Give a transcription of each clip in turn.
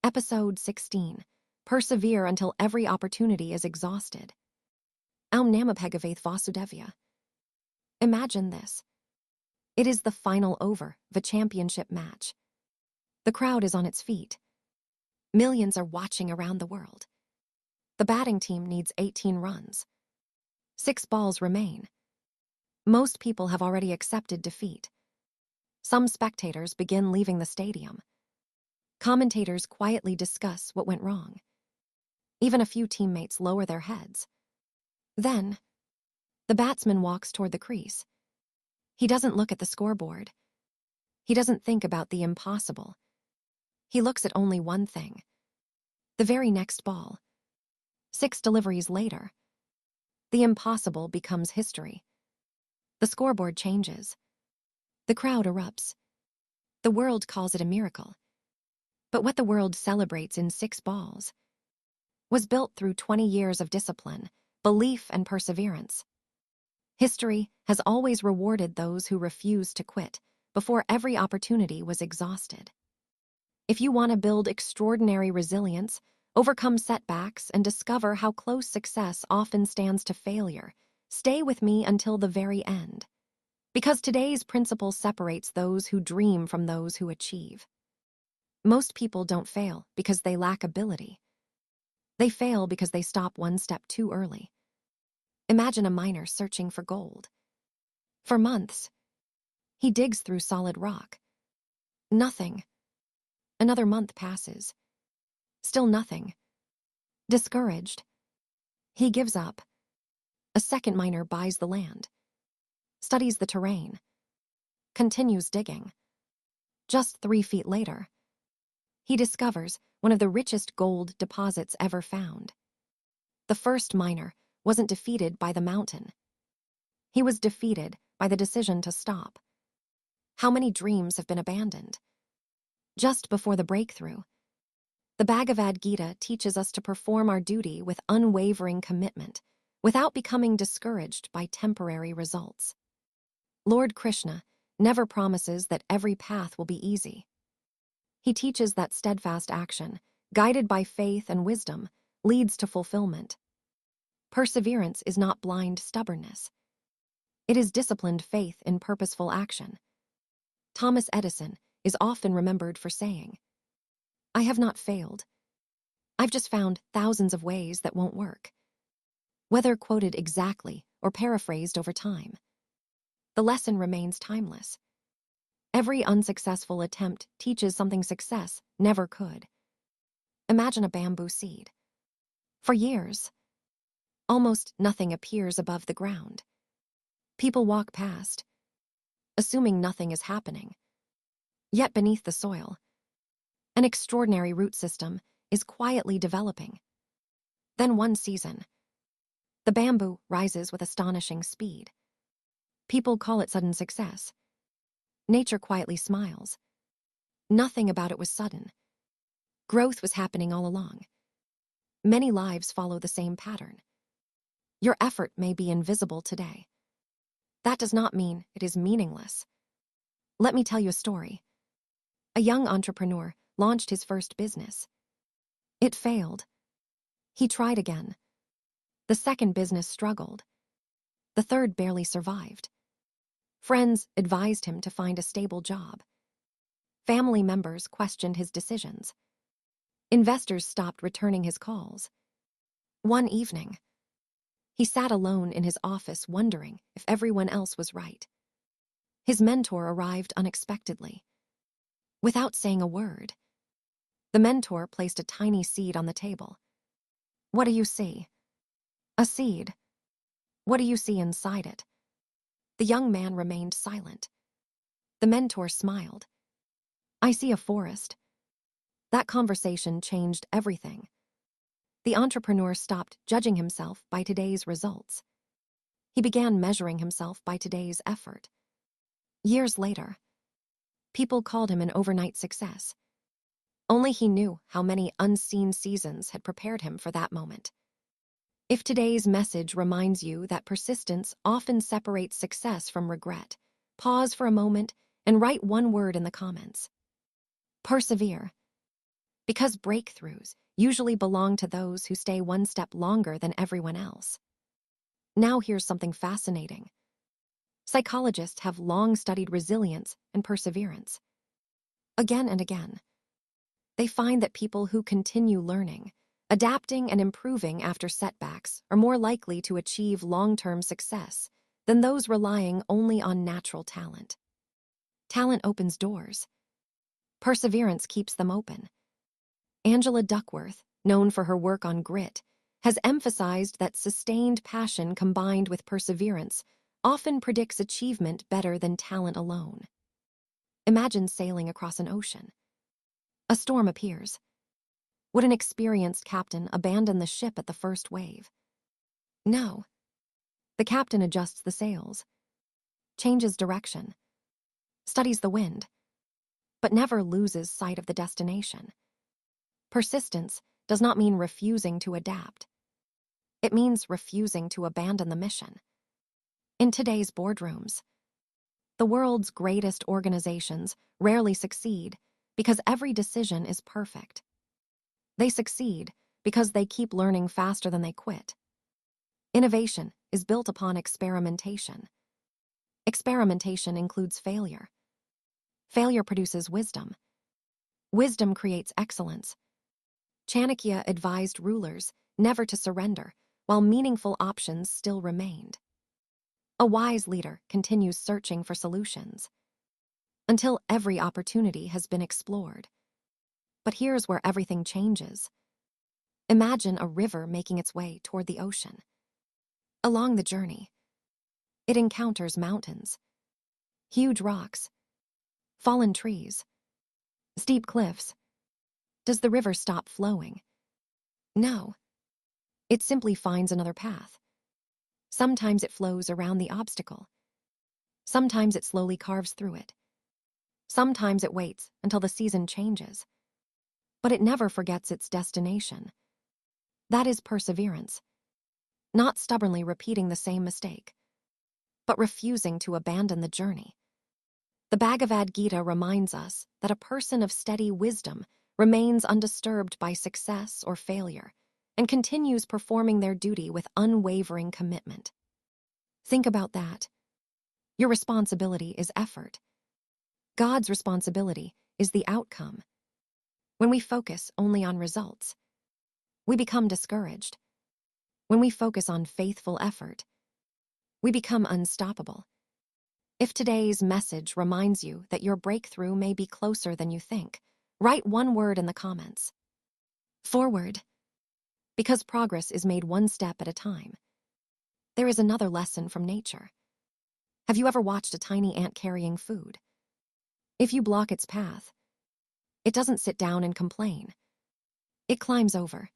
Episode 16. Persevere until every opportunity is exhausted. Aum Namapegavaith Vasudevya. Imagine this. It is the final over, the championship match. The crowd is on its feet. Millions are watching around the world. The batting team needs 18 runs. 6 balls remain. Most people have already accepted defeat. Some spectators begin leaving the stadium. Commentators quietly discuss what went wrong. Even a few teammates lower their heads. Then, the batsman walks toward the crease. He doesn't look at the scoreboard. He doesn't think about the impossible. He looks at only one thing. The very next ball. 6 deliveries later, the impossible becomes history. The scoreboard changes. The crowd erupts. The world calls it a miracle. But what the world celebrates in 6 balls was built through 20 years of discipline, belief, and perseverance. History has always rewarded those who refuse to quit before every opportunity was exhausted. If you want to build extraordinary resilience, overcome setbacks, and discover how close success often stands to failure, stay with me until the very end. Because today's principle separates those who dream from those who achieve. Most people don't fail because they lack ability. They fail because they stop one step too early. Imagine a miner searching for gold. For months, he digs through solid rock. Nothing. Another month passes. Still nothing. Discouraged, he gives up. A second miner buys the land, studies the terrain, continues digging. Just 3 feet later, he discovers one of the richest gold deposits ever found. The first miner wasn't defeated by the mountain. He was defeated by the decision to stop. How many dreams have been abandoned? Just before the breakthrough, the Bhagavad Gita teaches us to perform our duty with unwavering commitment, without becoming discouraged by temporary results. Lord Krishna never promises that every path will be easy. He teaches that steadfast action, guided by faith and wisdom, leads to fulfillment. Perseverance is not blind stubbornness. It is disciplined faith in purposeful action. Thomas Edison is often remembered for saying, "I have not failed. I've just found thousands of ways that won't work." Whether quoted exactly or paraphrased over time, the lesson remains timeless. Every unsuccessful attempt teaches something success never could. Imagine a bamboo seed. For years, almost nothing appears above the ground. People walk past, assuming nothing is happening. Yet beneath the soil, an extraordinary root system is quietly developing. Then one season, the bamboo rises with astonishing speed. People call it sudden success. Nature quietly smiles. Nothing about it was sudden. Growth was happening all along. Many lives follow the same pattern. Your effort may be invisible today. That does not mean it is meaningless. Let me tell you a story. A young entrepreneur launched his first business. It failed. He tried again. The second business struggled. The third barely survived. Friends advised him to find a stable job. Family members questioned his decisions. Investors stopped returning his calls. One evening, he sat alone in his office wondering if everyone else was right. His mentor arrived unexpectedly. Without saying a word, the mentor placed a tiny seed on the table. "What do you see?" "A seed." "What do you see inside it?" The young man remained silent. The mentor smiled. "I see a forest." That conversation changed everything. The entrepreneur stopped judging himself by today's results. He began measuring himself by today's effort. Years later, people called him an overnight success. Only he knew how many unseen seasons had prepared him for that moment. If today's message reminds you that persistence often separates success from regret, pause for a moment and write one word in the comments. Persevere. Because breakthroughs usually belong to those who stay one step longer than everyone else. Now here's something fascinating. Psychologists have long studied resilience and perseverance. Again and again, they find that people who continue learning, adapting, and improving after setbacks are more likely to achieve long-term success than those relying only on natural talent. Talent opens doors. Perseverance keeps them open. Angela Duckworth, known for her work on grit, has emphasized that sustained passion combined with perseverance often predicts achievement better than talent alone. Imagine sailing across an ocean. A storm appears. Would an experienced captain abandon the ship at the first wave? No. The captain adjusts the sails, changes direction, studies the wind, but never loses sight of the destination. Persistence does not mean refusing to adapt. It means refusing to abandon the mission. In today's boardrooms, the world's greatest organizations rarely succeed because every decision is perfect. They succeed because they keep learning faster than they quit. Innovation is built upon experimentation. Experimentation includes failure. Failure produces wisdom. Wisdom creates excellence. Chanakya advised rulers never to surrender while meaningful options still remained. A wise leader continues searching for solutions until every opportunity has been explored. But here's where everything changes. Imagine a river making its way toward the ocean. Along the journey, it encounters mountains, huge rocks, fallen trees, steep cliffs. Does the river stop flowing? No. It simply finds another path. Sometimes it flows around the obstacle. Sometimes it slowly carves through it. Sometimes it waits until the season changes. But it never forgets its destination. That is perseverance. Not stubbornly repeating the same mistake, but refusing to abandon the journey. The Bhagavad Gita reminds us that a person of steady wisdom remains undisturbed by success or failure and continues performing their duty with unwavering commitment. Think about that. Your responsibility is effort. God's responsibility is the outcome. When we focus only on results, we become discouraged. When we focus on faithful effort, we become unstoppable. If today's message reminds you that your breakthrough may be closer than you think, write one word in the comments. Forward. Because progress is made one step at a time. There is another lesson from nature. Have you ever watched a tiny ant carrying food? If you block its path, it doesn't sit down and complain. It climbs over,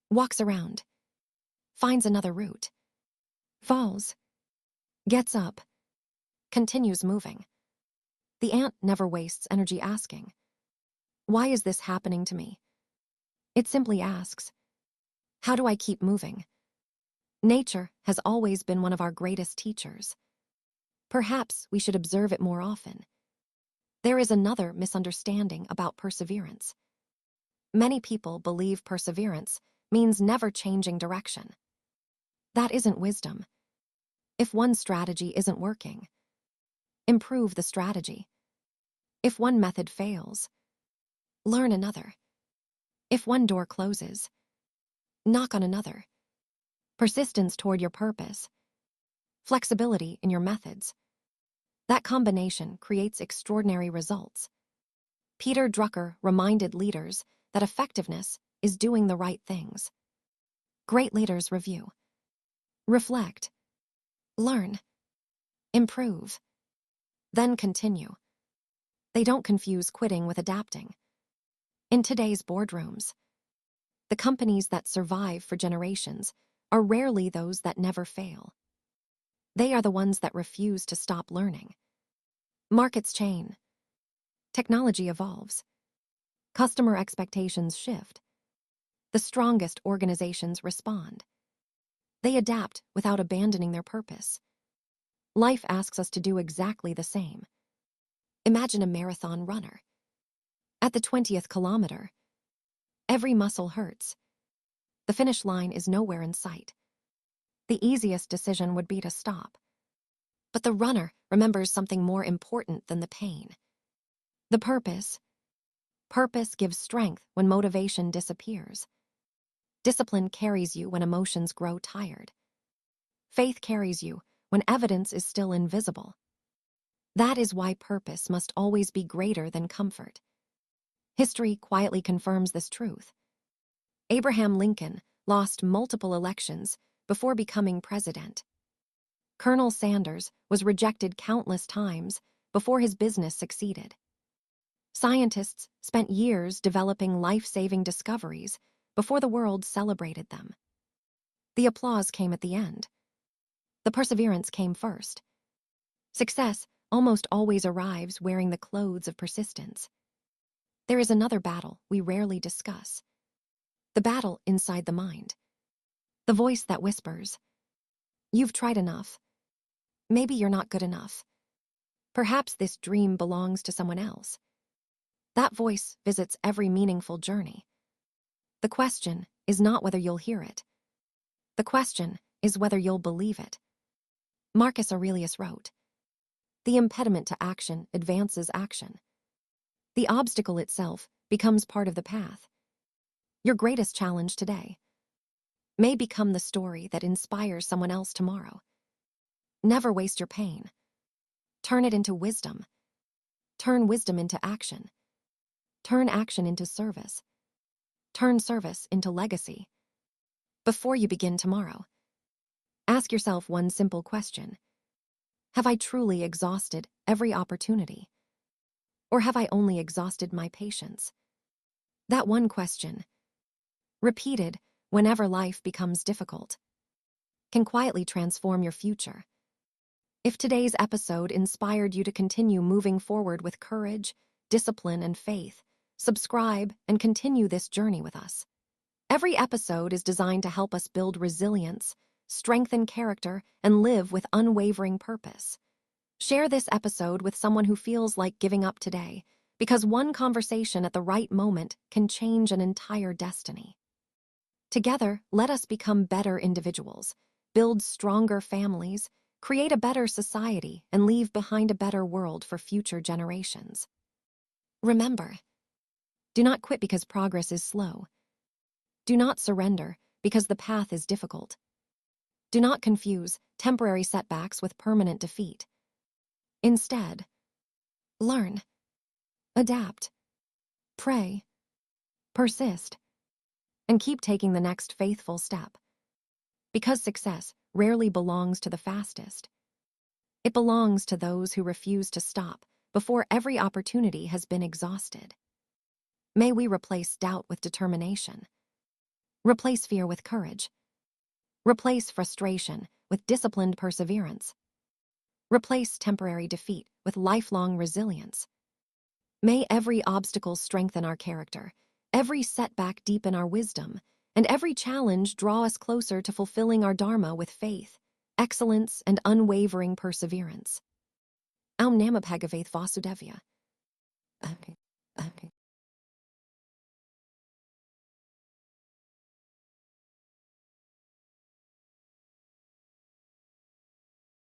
walks around, finds another route, falls, gets up, continues moving. The ant never wastes energy asking, "Why is this happening to me?" It simply asks, "How do I keep moving?" Nature has always been one of our greatest teachers. Perhaps we should observe it more often. There is another misunderstanding about perseverance. Many people believe perseverance means never changing direction. That isn't wisdom. If one strategy isn't working, improve the strategy. If one method fails, learn another. If one door closes, knock on another. Persistence toward your purpose, flexibility in your methods. That combination creates extraordinary results. Peter Drucker reminded leaders that effectiveness is doing the right things. Great leaders review, reflect, learn, improve, then continue. They don't confuse quitting with adapting. In today's boardrooms, the companies that survive for generations are rarely those that never fail. They are the ones that refuse to stop learning. Markets change. Technology evolves. Customer expectations shift. The strongest organizations respond. They adapt without abandoning their purpose. Life asks us to do exactly the same. Imagine a marathon runner. At the 20th kilometer, Every muscle hurts. The finish line is nowhere in sight. The easiest decision would be to stop. But the runner remembers something more important than the pain. The purpose. Purpose gives strength when motivation disappears. Discipline carries you when emotions grow tired. Faith carries you when evidence is still invisible. That is why purpose must always be greater than comfort. History quietly confirms this truth. Abraham Lincoln lost multiple elections before becoming president. Colonel Sanders was rejected countless times before his business succeeded. Scientists spent years developing life-saving discoveries before the world celebrated them. The applause came at the end. The perseverance came first. Success almost always arrives wearing the clothes of persistence. There is another battle we rarely discuss. The battle inside the mind. The voice that whispers, "You've tried enough. Maybe you're not good enough. Perhaps this dream belongs to someone else." That voice visits every meaningful journey. The question is not whether you'll hear it. The question is whether you'll believe it. Marcus Aurelius wrote, "The impediment to action advances action. The obstacle itself becomes part of the path." Your greatest challenge today may become the story that inspires someone else tomorrow. Never waste your pain. Turn it into wisdom. Turn wisdom into action. Turn action into service. Turn service into legacy. Before you begin tomorrow, ask yourself one simple question. Have I truly exhausted every opportunity? Or have I only exhausted my patience? That one question, repeated whenever life becomes difficult, can quietly transform your future. If today's episode inspired you to continue moving forward with courage, discipline, and faith, subscribe and continue this journey with us. Every episode is designed to help us build resilience, strengthen character, and live with unwavering purpose. Share this episode with someone who feels like giving up today, because one conversation at the right moment can change an entire destiny. Together, let us become better individuals, build stronger families, create a better society, and leave behind a better world for future generations. Remember, do not quit because progress is slow. Do not surrender because the path is difficult. Do not confuse temporary setbacks with permanent defeat. Instead, learn, adapt, pray, persist, and keep taking the next faithful step. Because success rarely belongs to the fastest. It belongs to those who refuse to stop before every opportunity has been exhausted. May we replace doubt with determination. Replace fear with courage. Replace frustration with disciplined perseverance. Replace temporary defeat with lifelong resilience. May every obstacle strengthen our character, every setback deepen our wisdom, and every challenge draw us closer to fulfilling our dharma with faith, excellence, and unwavering perseverance. Aum Namapagavaith Vasudevya. Okay.